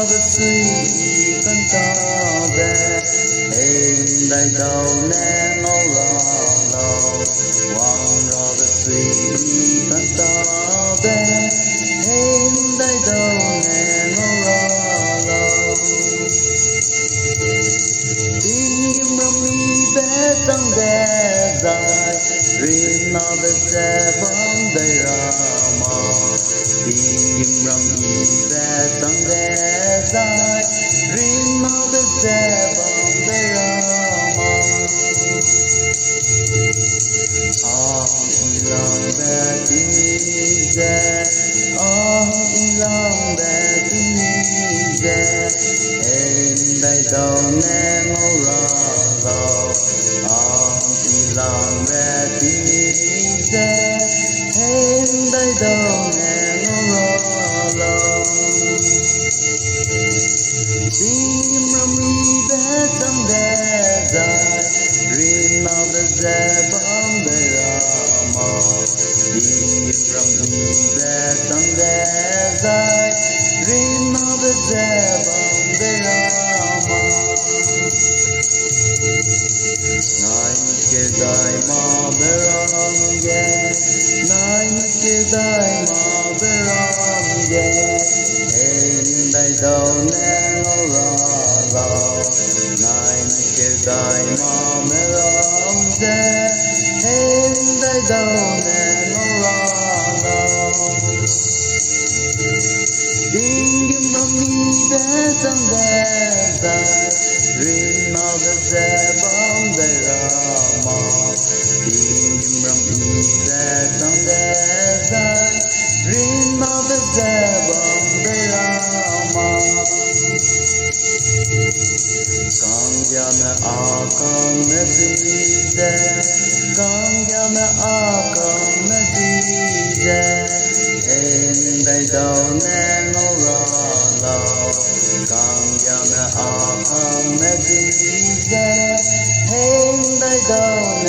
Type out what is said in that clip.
bất suy con ta về hình đại đầu nè ngô lò lò hoàng ra bất suy con ta về hình đại đầu nè ngô lò lò tim râm mi bé tăng đè dài rin nó bé xe bóng đầy ra mò tim râm mi bé tăng đè dài rin nó bé xe bóng đầy ra mò ilang bé tim dè ilang bé tim dè hình đại đầu nè ngô lò lò ilang bé tim dè hình đại đầu nè ngô lò lò tim râm mi bé tăng đè dài rin nó bé dè bóng đầy ra mò tim râm mi bé tăng đè dài rin nó bé dè bóng đầy ra mò nai ke dai ma beram ye nai ke dai ma beram ye hình đại đầu nè ngô lò lò nai ke dai ma beram ye hình đại đầu nè ngô lò lò tim râm mi bé tăng đè dài rin nó bé dè bóng đầy ra mò tim râm mi bé tăng đè dài rin nó bé dè bóng đầy ra mò con ya me a con me di dè con ya me a con me di dè hình đại đầu nè ngô lò lò con ya me a con me di dè hình đại đầu